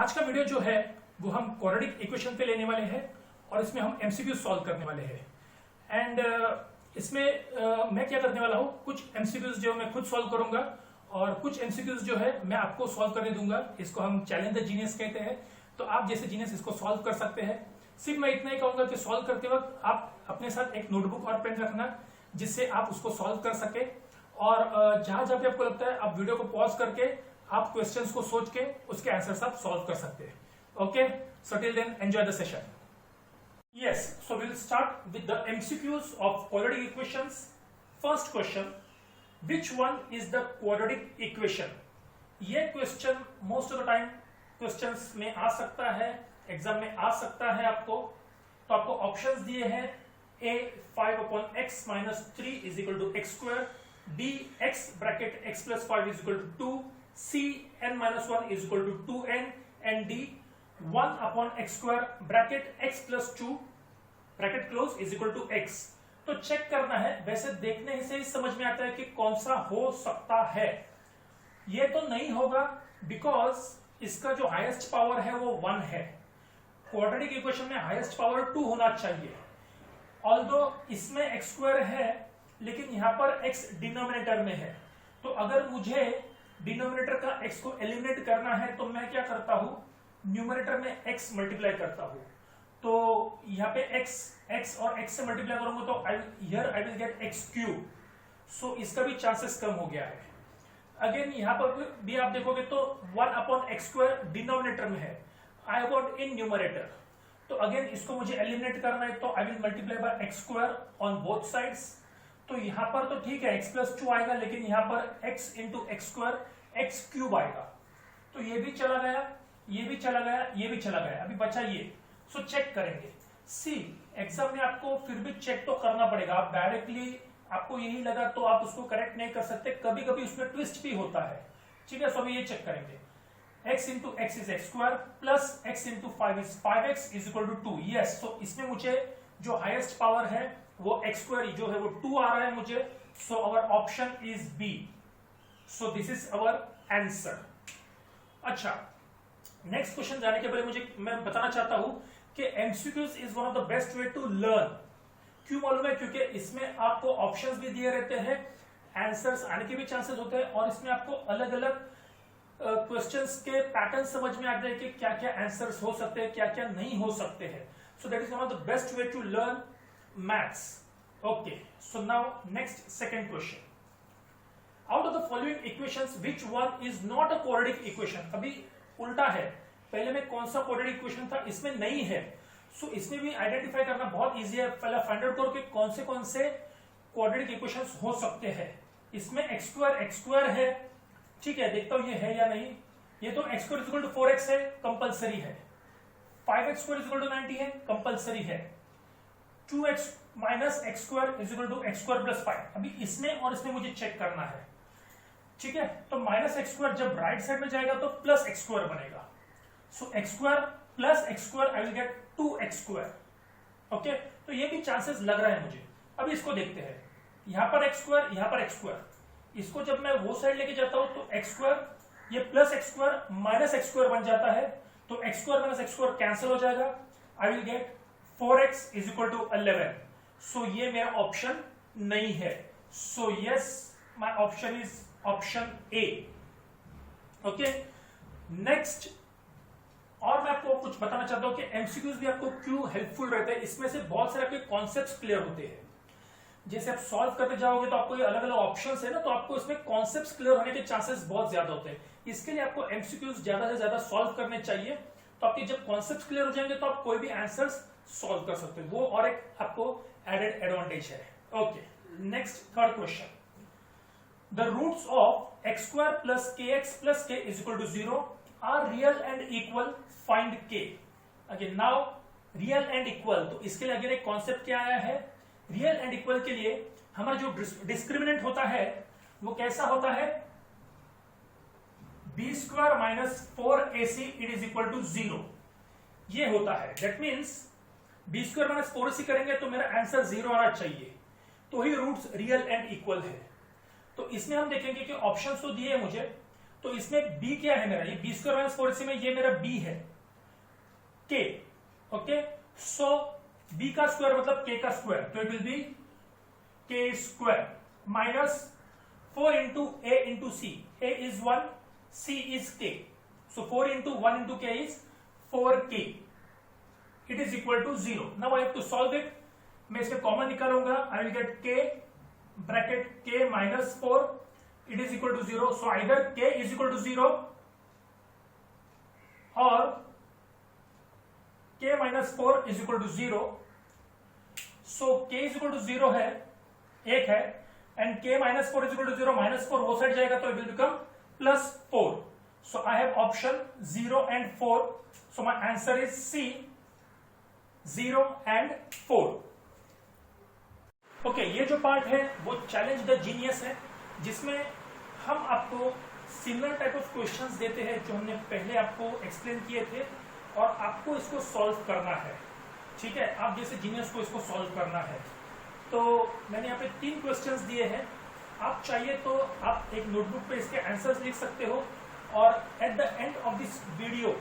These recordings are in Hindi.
आज का वीडियो जो है वो हम क्वाड्रेटिक इक्वेशन पे लेने वाले हैं और इसमें हम एमसीक्यू सॉल्व करने वाले हैं। एंड इसमें मैं क्या करने वाला हूँ, कुछ एमसीक्यूज जो मैं खुद सॉल्व करूंगा और कुछ एमसीक्यूज जो है मैं आपको सॉल्व करने दूंगा। इसको हम चैलेंज द जीनियस कहते हैं। तो आप जैसे जीनियस इसको सॉल्व कर सकते हैं। सिर्फ मैं इतना ही कहूंगा कि सॉल्व करते वक्त आप अपने साथ एक नोटबुक और पेन रखना, जिससे आप उसको सॉल्व कर सके। और जहां जहां भी आपको लगता है आप वीडियो को पॉज करके आप क्वेश्चंस को सोच के उसके आंसर्स आप सॉल्व कर सकते हैं। Okay, so till then enjoy the session. Yes, so we'll start with the MCQs of quadratic equations. First question, which one is the quadratic equation? ये question most of the time questions में आ सकता है, एग्जाम में आ सकता है आपको। तो आपको ऑप्शंस दिए हैं a 5/x minus 3 is equal to x square, b x bracket x plus 5 is equal to 2, c n minus 1 is equal to 2n, and d 1/x square bracket x plus 2 bracket close is equal to x। तो चेक करना है। वैसे देखने से ही समझ में आता है कि कौन सा हो सकता है। ये तो नहीं होगा बिकॉज इसका जो हाईएस्ट पावर है वो 1 है। क्वाड्रेटिक इक्वेशन में हाईएस्ट पावर 2 होना चाहिए। ऑल्दो इसमें x स्क्वायर है लेकिन यहां पर x डिनोमिनेटर में है। तो अगर मुझे डिनोमिनेटर का x को एलिमिनेट करना है तो मैं क्या करता हूं, न्यूमरेटर में x मल्टीप्लाई करता हूं। तो यहाँ पे x और x से मल्टीप्लाई करूंगा तो I will get x cube. So इसका भी चांसेस कम हो गया है। अगेन यहाँ पर भी आप देखोगे तो 1/x स्क्वायर डिनोमिनेटर में है, आई वॉन्ट इन न्यूमरेटर। तो अगेन इसको मुझे एलिमिनेट करना है तो I will multiply by x square on both sides. तो यहाँ पर तो ठीक है x plus 2 आएगा, लेकिन यहाँ पर x into x square x cube आएगा। तो ये भी चला गया, ये भी चला गया, ये भी चला गया, अभी बचा ये। सो चेक करेंगे। सी एग्जाम में आपको फिर भी चेक तो करना पड़ेगा। आप डायरेक्टली आपको यही लगा तो आप उसको करेक्ट नहीं कर सकते, कभी कभी उसमें ट्विस्ट भी होता है। ठीक है, सो अभी ये चेक करेंगे। x into x is x square plus x into 5 is 5x is equal to 2। Yes, तो इसमें मुझे जो हाईएस्ट पावर है वो x स्क्वायर जो है वो 2 आ रहा है मुझे। So our option is B. So this is our answer. अच्छा, नेक्स्ट क्वेश्चन जाने के पहले मैं बताना चाहता हूं कि MCQs is one of the best way to learn. क्यों मालूम है? क्योंकि इसमें आपको ऑप्शंस भी दिए रहते हैं, आंसर्स आने के भी चांसेस होते हैं, और इसमें आपको अलग अलग क्वेश्चंस के पैटर्न समझ में आते हैं कि क्या क्या आंसर्स हो सकते हैं, क्या क्या नहीं हो सकते हैं। So that is one of the best way to learn maths. Okay, so now next second question. Out of the following equations which one is not a quadratic equation? अभी उल्टा है, पहले में कौन सा क्वाड्रेटिक इक्वेशन था, इसमें नहीं है। सो इसमें भी आइडेंटिफाई करना बहुत इजी है। पहले फाइंड आउट करो कि कौन से क्वाड्रेटिक इक्वेशंस हो सकते हैं। इसमें एक्स स्क्वायर है, ठीक है, देखता हूं ये है या नहीं। ये तो x square equal to 4x है, कंपलसरी है। 5x स्क्वायर इक्वल टू 90 है, कंपलसरी है। 2x minus x square is equal to x square plus 5। अभी इसमें और इसमें मुझे चेक करना है। ठीक है, तो माइनस एक्स स्क्वायर जब राइट साइड में जाएगा तो प्लस एक्स स्क्वायर बनेगा। So X square plus x square I will get 2x square. Okay, तो ये भी चांसेस लग रहा है मुझे। अब इसको देखते हैं। यहां पर एक्स स्क्वायर, यहां पर एक्स स्क्वायर। इसको जब मैं वो साइड लेके जाता हूं तो एक्स स्क्वायर, ये plus x square minus x square बन जाता है। तो x square minus x square cancel हो जाएगा। I will get 4x is equal to 11। So ये मेरा ऑप्शन नहीं है। So yes, my option is option A. Okay, next. और मैं आपको कुछ बताना चाहता हूं कि एमसीक्यूज भी आपको क्यों हेल्पफुल रहते हैं। इसमें से बहुत सारे आपके कॉन्सेप्ट्स क्लियर होते हैं। जैसे आप सॉल्व करते जाओगे तो आपको ये अलग अलग ऑप्शंस है ना, तो आपको इसमें कॉन्सेप्ट्स क्लियर होने के चांसेस बहुत ज्यादा होते हैं। इसके लिए आपको एमसीक्यूज ज्यादा से ज्यादा सॉल्व करने चाहिए। तो आपके जब कॉन्सेप्ट्स क्लियर हो जाएंगे तो आप कोई भी आंसर्स सॉल्व कर सकते हो। वो और एक आपको एडेड एडवांटेज है। Okay, next third question. The roots of x square plus kx plus k is equal to 0 are real and equal. Find k. Again, now real and equal. तो इसके लिए अगेन एक कॉन्सेप्ट क्या आया है? रियल एंड इक्वल के लिए हमारा जो डिस्क्रिमिनेंट होता है वो कैसा होता है? b square minus 4ac it is equal to 0। ये होता है। That means b square minus 4ac करेंगे तो मेरा आंसर 0 आना चाहिए। तो ही रूट्स रियल एंड इक्वल है। तो इसमें हम देखेंगे कि ऑप्शंस तो दिए मुझे, तो इसमें b क्या है मेरा, ये b स्क्वायर माइनस 4ac में ये मेरा b है k, ओके। सो b का स्क्वायर मतलब k का स्क्वायर, तो it will be k square minus 4 into a into c, a is 1, c is k, so 4 into 1 into k is 4k, it is equal to 0. Now I have to solve it. मैं इसमें कॉमन निकालूंगा, I will get k bracket k minus 4, it is equal to 0. So either k is equal to 0 or k minus 4 is equal to 0. So k is equal to 0 है, एक है, and k minus 4 is equal to 0, minus 4 वो साइड जाएगा तो it will become plus 4. So I have option 0 and 4. So my answer is C, 0 and 4. Okay, ये जो पार्ट है वो चैलेंज द जीनियस है, जिसमें हम आपको सिमिलर टाइप ऑफ क्वेश्चंस देते हैं जो हमने पहले आपको एक्सप्लेन किए थे, और आपको इसको सॉल्व करना है, ठीक है। आप जैसे जीनियस को इसको सॉल्व करना है। तो मैंने यहाँ पे 3 क्वेश्चंस दिए हैं, आप चाहिए तो आप एक नोटबुक पे इसके आंसर्स लिख सकते हो, और at the end of this video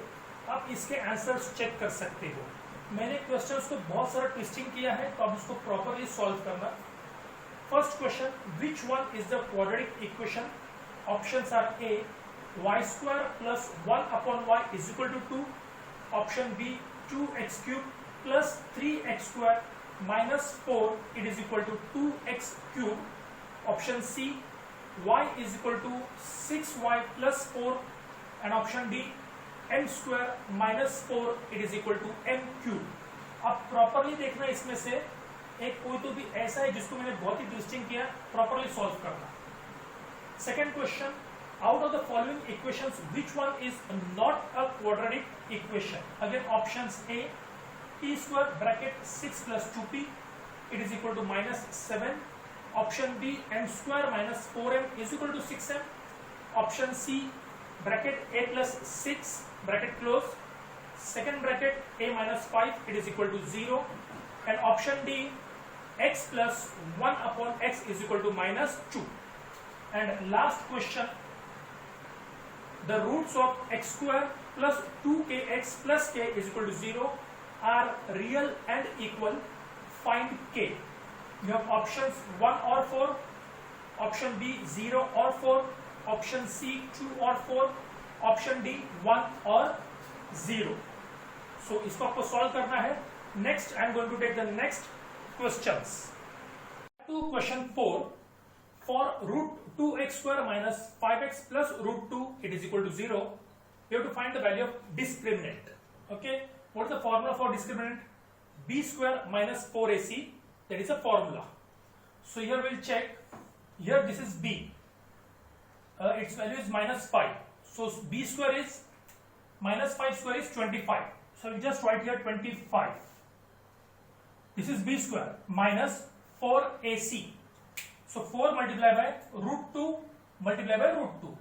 आप इसके आंसर्स चेक कर सकते हो। मैंने क्वेश्चंस को बहुत सारा ट्विस्टिंग किया है, तो आप इसको प्रॉपरली सॉल्व करना। First question, which one is the quadratic equation? Options are A y square plus 1 upon y is equal to 2, option B 2x cube plus 3x square minus 4 it is equal to 2x cube, option C y is equal to 6y plus 4, and option D m square minus 4 it is equal to m cube. अब प्रॉपरली देखना, इसमें से एक कोई तो भी ऐसा है जिसको मैंने बहुत ही ट्विस्टिंग किया, प्रॉपरली सॉल्व करना। Second question, out of the following equations which one is not a quadratic equation? Again options A t square bracket 6 plus 2p it is equal to minus 7, option B m square minus 4m is equal to 6m, option C bracket a plus 6 bracket close, second bracket a minus 5 it is equal to 0, and option D x plus 1 upon x is equal to minus 2. And last question, the roots of x square plus 2kx plus k is equal to 0 are real and equal, find k. You have options 1 or 4, option B 0 or 4, option C 2 or 4, option D 1 or 0. So इसको आपको सॉल्व करना है। Next I am going to take the next questions. To question 4, for root 2x square minus 5x plus root 2 it is equal to 0, we have to find the value of discriminant. Okay, what is the formula for discriminant? B square minus 4ac, that is a formula. So here we'll check, here this is b, its value is minus 5, so b square is minus 5 square is 25, so we'll just write here 25. This is b square minus 4ac, so 4 multiplied by root 2 multiplied by root 2,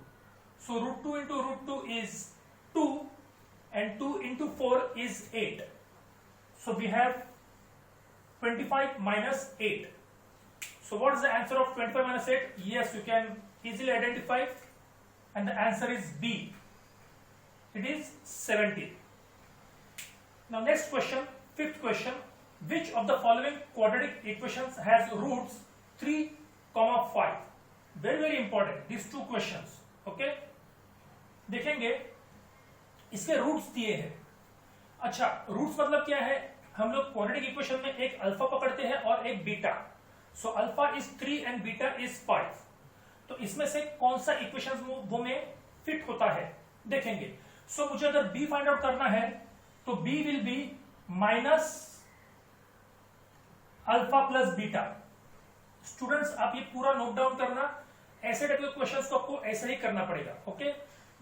so root 2 into root 2 is 2, and 2 into 4 is 8, so we have 25 minus 8. So what is the answer of 25 minus 8? Yes, you can easily identify, and the answer is B. It is 17. Now next question, fifth question, which of the following quadratic equations has roots 3, 5? Very important these two questions. Okay, देखेंगे इसके रूट्स दिए हैं। अच्छा, रूट्स मतलब क्या है? हम लोग क्वाड्रेटिक इक्वेशन में एक अल्फा पकड़ते हैं और एक beta. So alpha is 3 and beta is 5। तो इसमें से कौन सा इक्वेशन वो में फिट होता है देखेंगे। सो मुझे अगर बी फाइंड आउट करना है तो B will be minus alpha plus beta. Students आप ये पूरा नोट डाउन करना, ऐसे टाइप के क्वेश्चंस को आपको ऐसे ही करना पड़ेगा। Okay,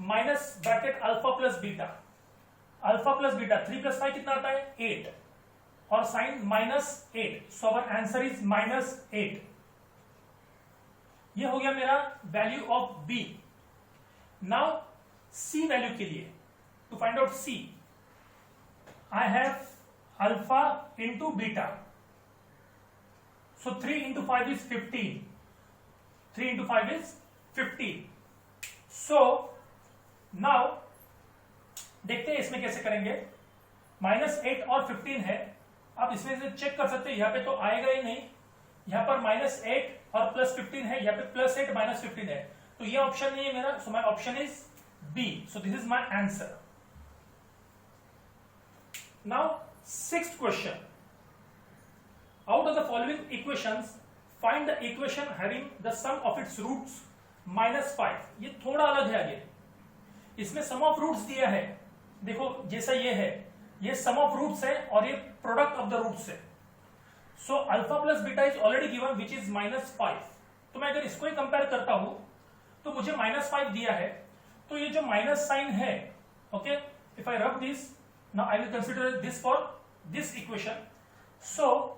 minus bracket alpha plus beta, alpha plus beta 3 plus 5 कितना आता है 8 और sign minus 8, so our answer is minus 8। ये हो गया मेरा value of B. Now C value के लिए to find out C I have alpha into beta, so 3 into 5 is 15, 3 into 5 is 15, so now देखते हैं इसमें कैसे करेंगे। -8 और 15 है, आप इसमें से चेक कर सकते हैं, यहाँ पे तो आएगा ही नहीं, यहाँ पर -8 और +15 है, यहाँ पे +8 -15 है, तो ये ऑप्शन नहीं है मेरा, so my option is B, so this is my answer. Now 6th question, out of the following equations find the equation having the sum of its roots -5। ये थोड़ा अलग है आगे, इसमें सम ऑफ रूट्स दिया है, देखो जैसा ये है, ये सम ऑफ रूट्स है और ये प्रोडक्ट ऑफ द रूट्स है। So alpha plus beta is already given which is -5, तो मैं अगर इसको ही कंपेयर करता हूं तो मुझे -5 दिया है, तो ये जो माइनस साइन है, okay, if I rub this now I will consider this for this equation, so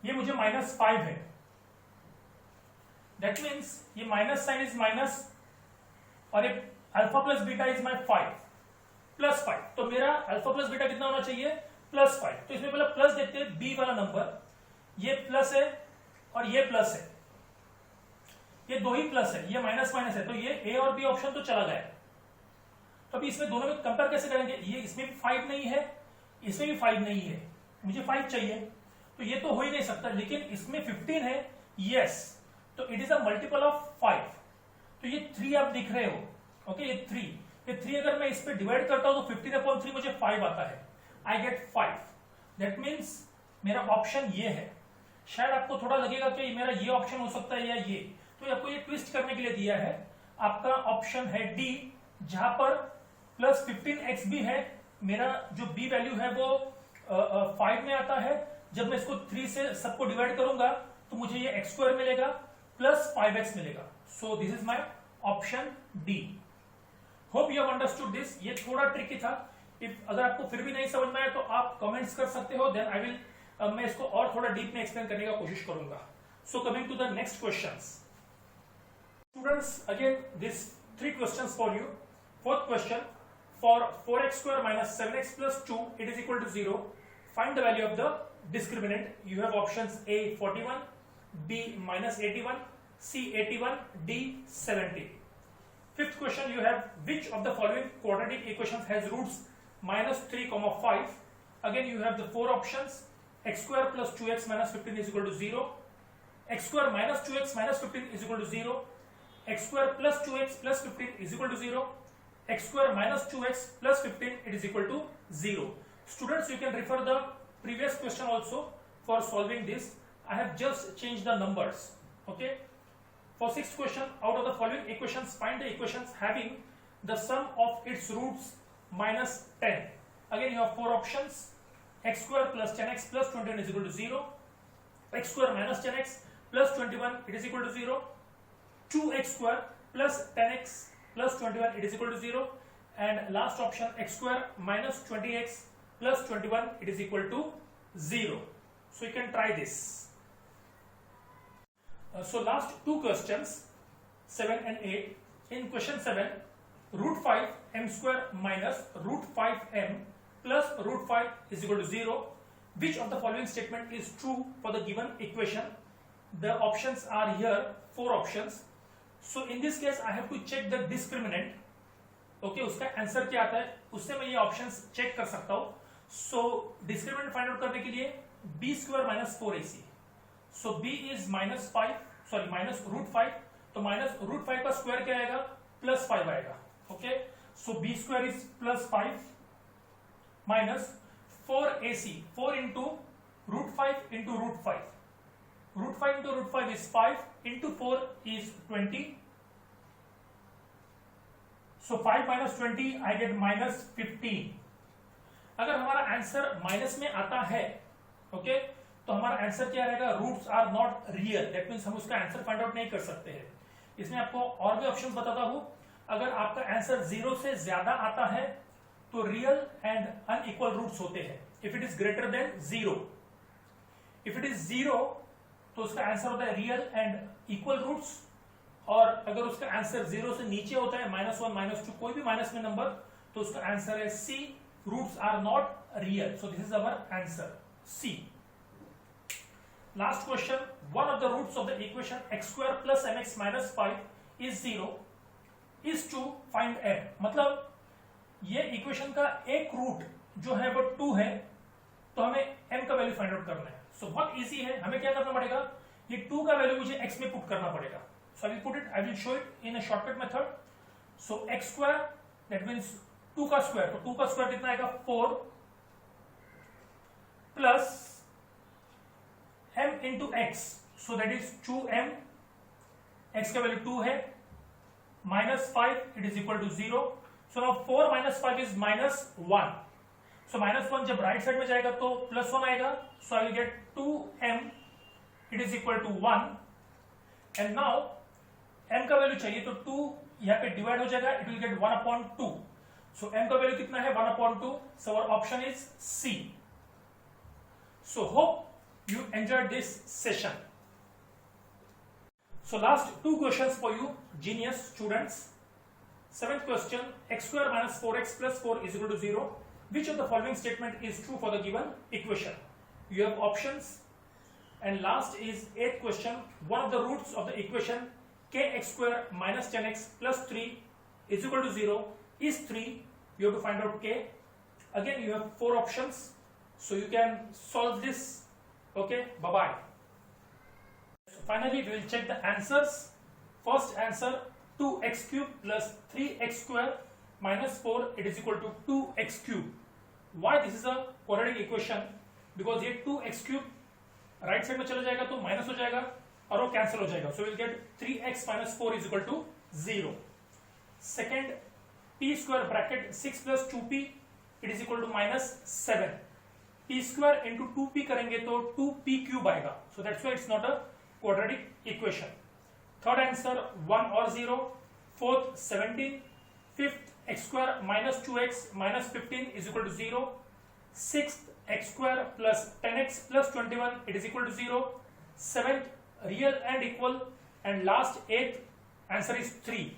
ये मुझे -5 है, दैट मीन्स ये माइनस साइन इज माइनस और ये alpha plus beta is my 5 +5, तो मेरा अल्फा प्लस बीटा कितना होना चाहिए +5, तो इसमें पहले प्लस देखते हैं, बी वाला नंबर, ये प्लस है और ये प्लस है, ये दो ही प्लस है, ये माइनस माइनस है, तो ये ए और बी ऑप्शन तो चला गया। तो अभी इसमें दोनों में कंपेयर कैसे करेंगे, ये इसमें भी 5 नहीं है, इसमें भी 5 नहीं है, मुझे 5 चाहिए, तो ये तो हो ही नहीं सकता, लेकिन इसमें 15 है, यस, तो it is a multiple of 5, तो ये 3 आप दिख रहे हो, ओके, ये 3 अगर मैं इस पे डिवाइड करता हूं तो 15/3 मुझे 5 आता है, आई गेट 5, दैट मीन्स मेरा ऑप्शन ये है। शायद आपको थोड़ा लगेगा कि मेरा ये ऑप्शन हो सकता है या ये, तो आपको ये ट्विस्ट करने के लिए दिया है, आपका ऑप्शन है डी, जहां पर +15x भी है, मेरा जो बी वैल्यू है वो 5 में आता है, जब मैं इसको 3 से सबको डिवाइड करूंगा तो मुझे ये x² मिलेगा प्लस 5x मिलेगा, सो this is my option D. Hope you have understood this, ये थोड़ा ट्रिकी था, इफ अगर आपको फिर भी नहीं समझ में आया तो आप कमेंट्स कर सकते हो, देन आई विल मैं इसको और थोड़ा डीप में एक्सप्लेन करने का कोशिश करूंगा। So coming to the next questions, students, again this 3 questions for you. Fourth question, for 4x² - 7x + 2 it is equal to 0, find the value of the discriminant. You have options A 41, B -81, C 81, D 70. Fifth question, you have which of the following quadratic equations has roots -3, 5. Again you have the 4 options, x² + 2x - 15 is equal to 0, x² - 2x - 15 is equal to 0, x² + 2x + 15 is equal to 0, x² - 2x + 15 it is equal to 0. Students, you can refer the previous question also for solving this. I have just changed the numbers, okay. For 6th question, out of the following equations find the equations having the sum of its roots -10. Again you have 4 options, x² + 10x + 21 is equal to 0, x² - 10x + 21 it is equal to 0, 2x² + 10x + 21 it is equal to 0, and last option x² - 20x + 21 it is equal to 0. So you can try this. So last 2 questions, 7 and 8. In question 7, √5m² - √5m plus √5 is equal to 0. Which of the following statement is true for the given equation? The options are here, 4 options. So in this case I have to check the discriminant. Okay, उसका आंसर क्या आता है, उससे मैं ये ऑप्शंस चेक कर सकता हूँ। सो डिस्क्रिमिनेंट फाइंड आउट करने के लिए b² - 4ac, so b is -5, sorry -√5, तो -√5 का स्क्वायर क्या आएगा, +5 आएगा, okay. So b² is +5 minus 4ac, 4 into √5 into √5, √5 into √5 is 5 into 4 is 20, so 5 - 20 I get -15. अगर हमारा आंसर माइनस में आता है, ओके, तो हमारा आंसर क्या रहेगा, roots are not real, that means हम उसका आंसर फाइंड आउट नहीं कर सकते हैं। इसमें आपको और भी ऑप्शन बताता हूं, अगर आपका आंसर 0 से ज्यादा आता है तो रियल एंड अनइक्वल रूट्स होते हैं, if it is greater than 0, if it is 0 तो उसका आंसर होता है रियल एंड इक्वल रूट्स, और अगर उसका आंसर 0 से नीचे होता है, -1 -2 कोई भी माइनस में नंबर, तो उसका आंसर है C, roots are not real, so this is our answer C. Last question, one of the roots of the equation x² + mx - 5 is 0. Is to find m, मतलब ये इक्वेशन का एक रूट जो है वो 2 है, तो हमें m का वैल्यू फाइंड आउट करना है। सो बहुत इजी है, हमें क्या करना पड़ेगा, ये 2 का वैल्यू मुझे x में पुट करना पड़ेगा। So I will put it, I will show it in a shortcut method. So x square that means 2 का स्क्वायर, तो 2 का स्क्वायर कितना आएगा 4 plus m into x, so that is 2m, x का वैल्यू 2 है, minus 5 it is equal to 0. So now 4 minus 5 is minus 1. So minus 1 जब राइट साइड में जाएगा तो प्लस 1 आएगा, so I will get 2m it is equal to 1. And now m का वैल्यू चाहिए तो 2 यहाँ पे डिवाइड हो जाएगा, it will get 1 upon 2. So m का वैल्यू कितना है 1 upon 2. So our option is C. So hope you enjoyed this session. So last 2 questions for you, genius students. 7th question, x square minus 4x plus 4 is equal to 0. Which of the following statement is true for the given equation? You have options. And last is 8th question, one of the roots of the equation kx square minus 10x plus 3 is equal to 0 is 3. You have to find out k. Again, you have 4 options, so you can solve this. Okay, bye-bye. Finally, we will check the answers. First answer, 2x cube plus 3x square minus 4 it is equal to 2x cube. Why this is a quadratic equation? Because ये 2x cube राइट साइड में चला जाएगा तो माइनस हो जाएगा और वो कैंसिल हो जाएगा. So we'll get 3x minus 4 is equal to 0. Second, p square bracket 6 plus 2p it is equal to minus 7. p square into 2p करेंगे तो 2p cube आएगा. So that's why it's not a quadratic equation. Third answer 1 or 0. Fourth 17. Fifth x square minus 2x minus 15 is equal to 0. Sixth x square plus 10x plus 21 it is equal to 0. Seventh real and equal, and last 8th answer is 3.